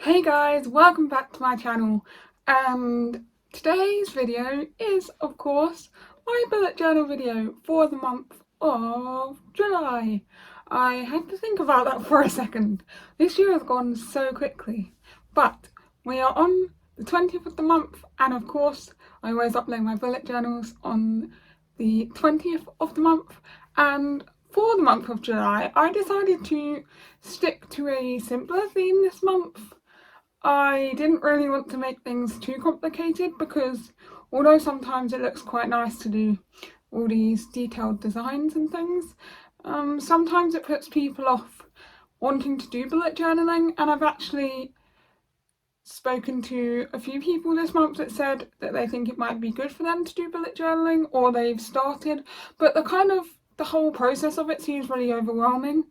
Hey guys, welcome back to my channel, and today's video is of course my bullet journal video for the month of July. I had to think about that for a second. This year has gone so quickly, but we are on the 20th of the month, and of course I always upload my bullet journals on the 20th of the month, and for the month of July I decided to stick to a simpler theme this month. I didn't really want to make things too complicated because although sometimes it looks quite nice to do all these detailed designs and things, sometimes it puts people off wanting to do bullet journaling, and I've actually spoken to a few people this month that said that they think it might be good for them to do bullet journaling, or they've started, but the whole process of it seems really overwhelming.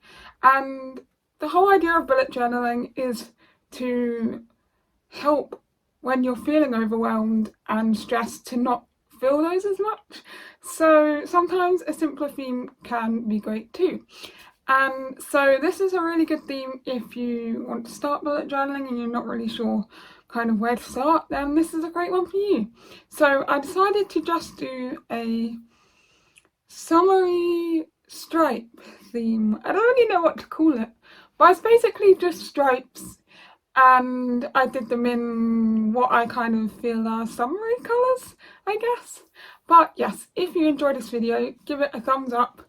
And the whole idea of bullet journaling is to help when you're feeling overwhelmed and stressed to not feel those as much. So sometimes a simpler theme can be great too. And so this is a really good theme if you want to start bullet journaling and you're not really sure kind of where to start, then this is a great one for you. So I decided to just do a summery stripe theme. I don't really know what to call it, but it's basically just stripes, and I did them in what I kind of feel are summery colours, I guess. But yes, if you enjoyed this video, give it a thumbs up,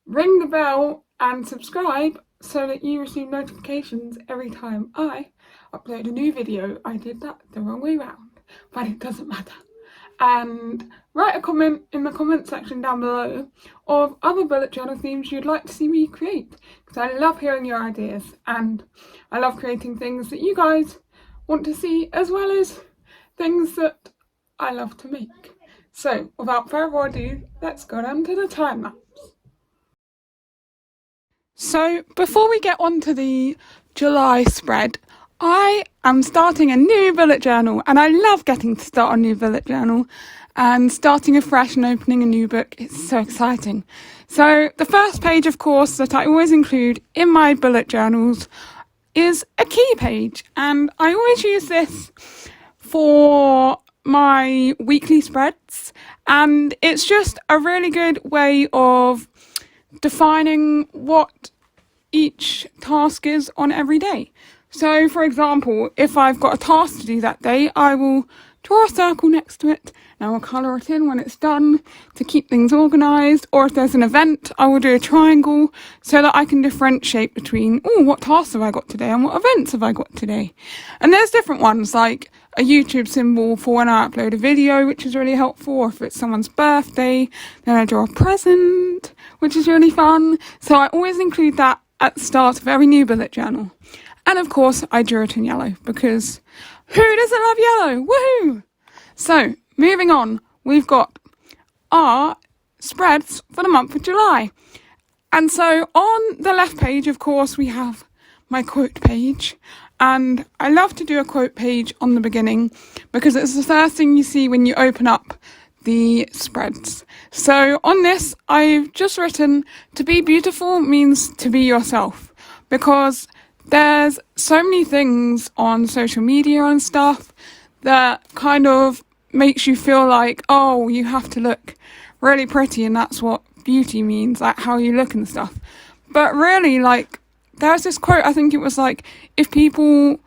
ring the bell and subscribe so that you receive notifications every time I upload a new video. I did that the wrong way round, but it doesn't matter. And write a comment in the comment section down below of other bullet journal themes you'd like to see me create, because I love hearing your ideas and I love creating things that you guys want to see, as well as things that I love to make. So without further ado, let's go down to the time lapse. So before we get on to the July spread, I am starting a new bullet journal, and I love getting to start a new bullet journal and starting afresh and opening a new book. It's so exciting. So the first page, of course, that I always include in my bullet journals is a key page, and I always use this for my weekly spreads, and it's just a really good way of defining what each task is on every day. So, for example, if I've got a task to do that day, I will draw a circle next to it and I will colour it in when it's done to keep things organised. Or if there's an event, I will do a triangle so that I can differentiate between, oh, what tasks have I got today and what events have I got today. And there's different ones, like a YouTube symbol for when I upload a video, which is really helpful. Or if it's someone's birthday, then I draw a present, which is really fun. So I always include that at the start of every new bullet journal. And of course, I drew it in yellow because who doesn't love yellow? Woohoo! So, moving on, we've got our spreads for the month of July. And so on the left page, of course, we have my quote page. And I love to do a quote page on the beginning because it's the first thing you see when you open up the spreads. So on this, I've just written, to be beautiful means to be yourself, because there's so many things on social media and stuff that kind of makes you feel like, oh, you have to look really pretty and that's what beauty means, like how you look and stuff. But really, like, there's this quote, I think it was like, if people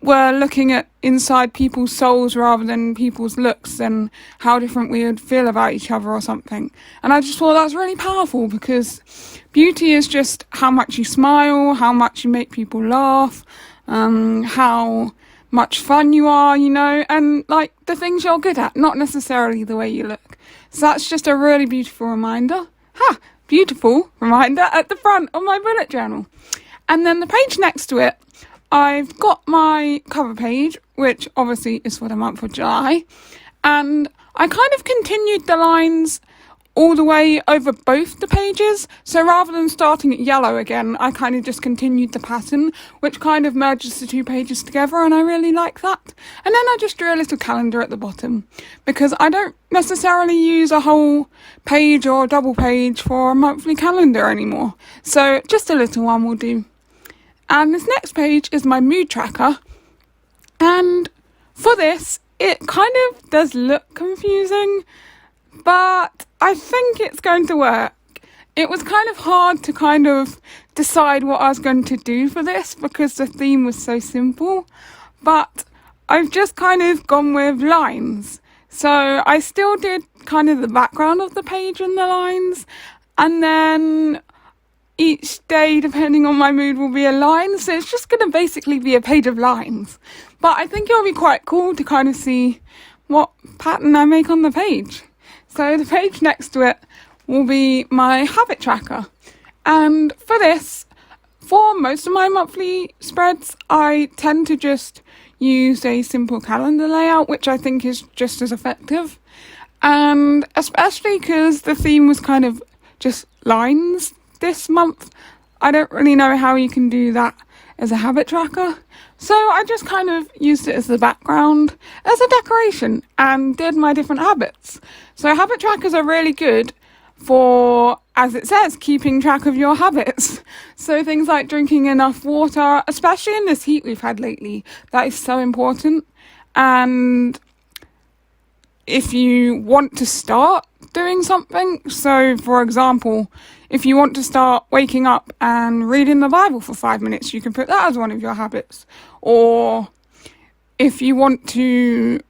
were looking at inside people's souls rather than people's looks, then how different we would feel about each other or something. And I just thought that was really powerful, because beauty is just how much you smile, how much you make people laugh, how much fun you are, you know, and like the things you're good at, not necessarily the way you look. So that's just a really beautiful reminder. Beautiful reminder at the front of my bullet journal. And then the page next to it, I've got my cover page, which obviously is for the month of July, and I kind of continued the lines all the way over both the pages. So rather than starting at yellow again, I kind of just continued the pattern, which kind of merges the two pages together, and I really like that. And then I just drew a little calendar at the bottom, because I don't necessarily use a whole page or double page for a monthly calendar anymore. So just a little one will do. And this next page is my mood tracker. And for this, it kind of does look confusing, but I think it's going to work. It was kind of hard to kind of decide what I was going to do for this because the theme was so simple, but I've just kind of gone with lines. So I still did kind of the background of the page and the lines, and then each day, depending on my mood, will be a line. So it's just going to basically be a page of lines. But I think it'll be quite cool to kind of see what pattern I make on the page. So the page next to it will be my habit tracker. And for this, for most of my monthly spreads, I tend to just use a simple calendar layout, which I think is just as effective. And especially because the theme was kind of just lines this month, I don't really know how you can do that as a habit tracker. So I just kind of used it as the background, as a decoration, and did my different habits. So habit trackers are really good for, as it says, keeping track of your habits. So things like drinking enough water, especially in this heat we've had lately, that is so important. And if you want to start doing something, so for example, if you want to start waking up and reading the Bible for 5 minutes, you can put that as one of your habits. Or if you want to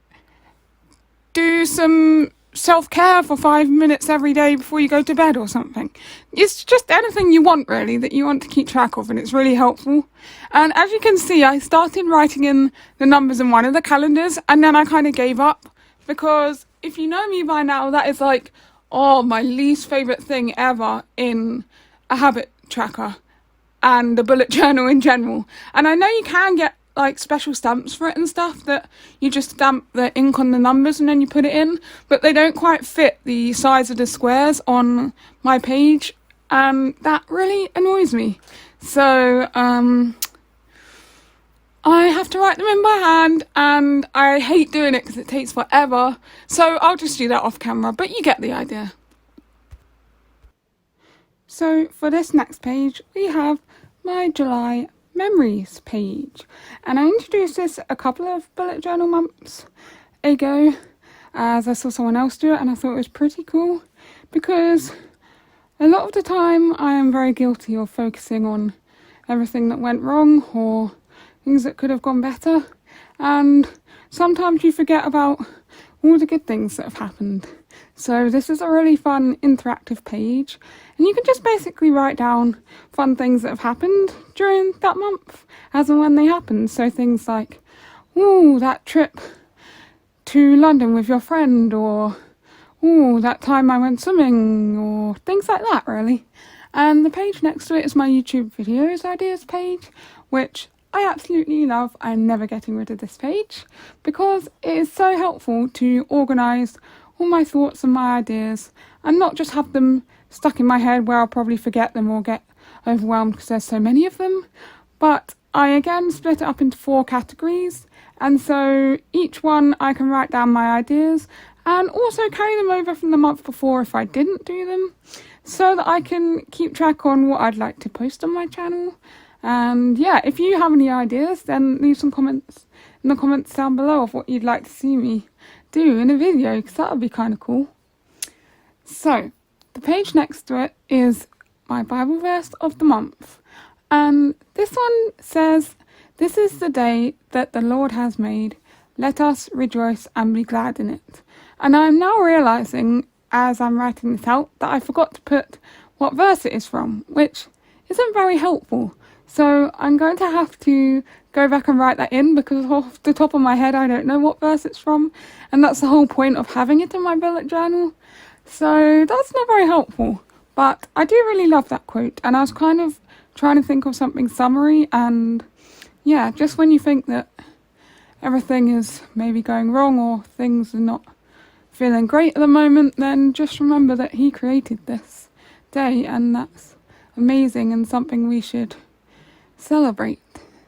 do some self-care for 5 minutes every day before you go to bed or something. It's just anything you want, really, that you want to keep track of, and it's really helpful. And as you can see, I started writing in the numbers in one of the calendars, and then I kind of gave up, because if you know me by now, that is like, my least favourite thing ever in a habit tracker and a bullet journal in general. And I know you can get like special stamps for it and stuff, that you just stamp the ink on the numbers and then you put it in, but they don't quite fit the size of the squares on my page, and that really annoys me. So I have to write them in by hand, and I hate doing it because it takes forever, so I'll just do that off camera, but you get the idea. So for this next page, we have my July memories page, and I introduced this a couple of bullet journal months ago as I saw someone else do it, and I thought it was pretty cool, because a lot of the time I am very guilty of focusing on everything that went wrong or things that could have gone better, and sometimes you forget about all the good things that have happened. So this is a really fun interactive page, and you can just basically write down fun things that have happened during that month as and when they happened. So things like, that trip to London with your friend, or that time I went swimming, or things like that, really. And the page next to it is my YouTube videos ideas page, which I absolutely love. I'm never getting rid of this page because it is so helpful to organise all my thoughts and my ideas, and not just have them stuck in my head where I'll probably forget them or get overwhelmed because there's so many of them. But I again split it up into 4 categories, and so each one I can write down my ideas and also carry them over from the month before if I didn't do them, so that I can keep track on what I'd like to post on my channel. And yeah, if you have any ideas, then leave some comments in the comments down below of what you'd like to see me do in a video, because that would be kind of cool. So the page next to it is my Bible verse of the month, and this one says, "This is the day that the Lord has made, let us rejoice and be glad in it." And I'm now realising as I'm writing this out that I forgot to put what verse it is from, which isn't very helpful. So I'm going to have to go back and write that in, because off the top of my head I don't know what verse it's from, and that's the whole point of having it in my bullet journal. So that's not very helpful, but I do really love that quote, and I was kind of trying to think of something summery, and yeah, just when you think that everything is maybe going wrong or things are not feeling great at the moment, then just remember that he created this day, and that's amazing and something we should celebrate.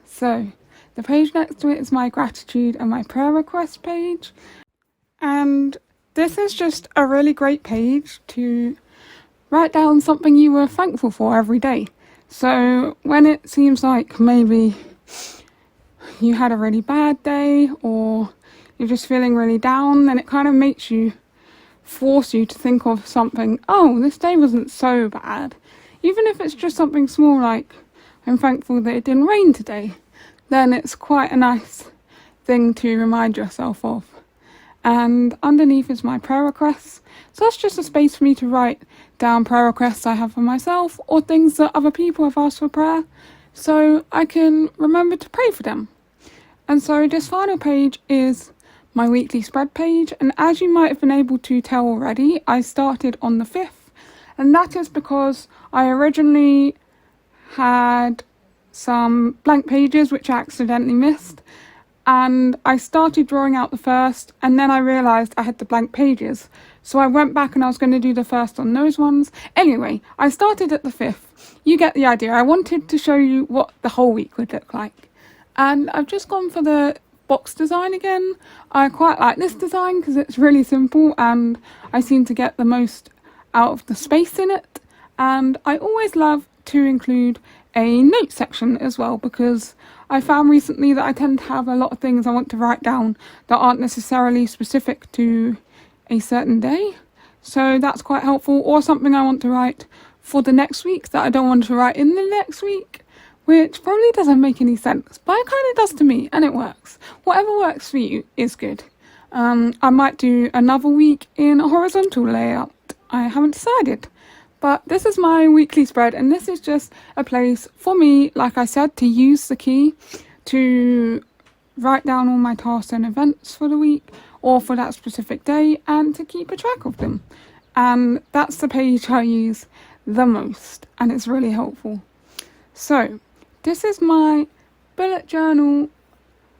So the page next to it is my gratitude and my prayer request page, and this is just a really great page to write down something you were thankful for every day. So when it seems like maybe you had a really bad day or you're just feeling really down, then it kind of makes you force you to think of something. Oh, this day wasn't so bad. Even if it's just something small like, I'm thankful that it didn't rain today, then it's quite a nice thing to remind yourself of. And underneath is my prayer requests. So that's just a space for me to write down prayer requests I have for myself or things that other people have asked for prayer, so I can remember to pray for them. And so this final page is my weekly spread page, and as you might have been able to tell already, I started on the 5th, and that is because I originally had some blank pages which I accidentally missed, and I started drawing out the first, and then I realised I had the blank pages, so I went back and I was going to do the first on those ones. Anyway, I started at the 5th. You get the idea. I wanted to show you what the whole week would look like, and I've just gone for the box design again. I quite like this design because it's really simple and I seem to get the most out of the space in it, and I always love to include a note section as well, because I found recently that I tend to have a lot of things I want to write down that aren't necessarily specific to a certain day, so that's quite helpful, or something I want to write for the next week that I don't want to write in the next week, which probably doesn't make any sense, but it kind of does to me, and it works. Whatever works for you is good. I might do another week in a horizontal layout. I haven't decided. But this is my weekly spread, and this is just a place for me, like I said, to use the key to write down all my tasks and events for the week or for that specific day, and to keep a track of them. And that's the page I use the most, and it's really helpful. So this is my bullet journal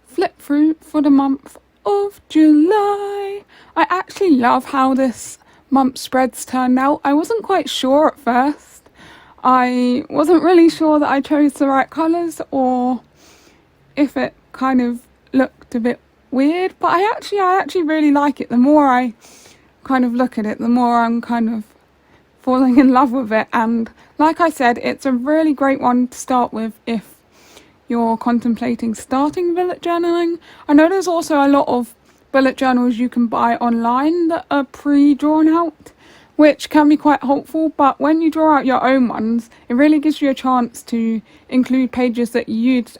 flip through for the month of July. I actually love how this month spreads turned out. I wasn't quite sure at first. I wasn't really sure that I chose the right colours or if it kind of looked a bit weird, but I actually really like it. The more I kind of look at it, the more I'm kind of falling in love with it. And like I said, it's a really great one to start with if you're contemplating starting bullet journaling. I know there's also a lot of bullet journals you can buy online that are pre-drawn out, which can be quite helpful, but when you draw out your own ones, it really gives you a chance to include pages that you'd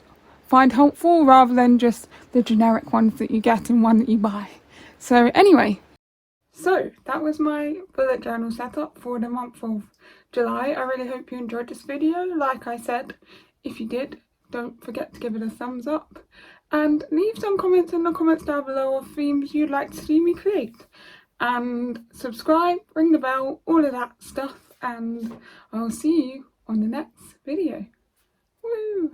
find helpful rather than just the generic ones that you get in one that you buy. So anyway, so that was my bullet journal setup for the month of July. I really hope you enjoyed this video. Like I said, if you did, don't forget to give it a thumbs up and leave some comments in the comments down below of themes you'd like to see me create, and subscribe, ring the bell, all of that stuff, and I'll see you on the next video. Woo!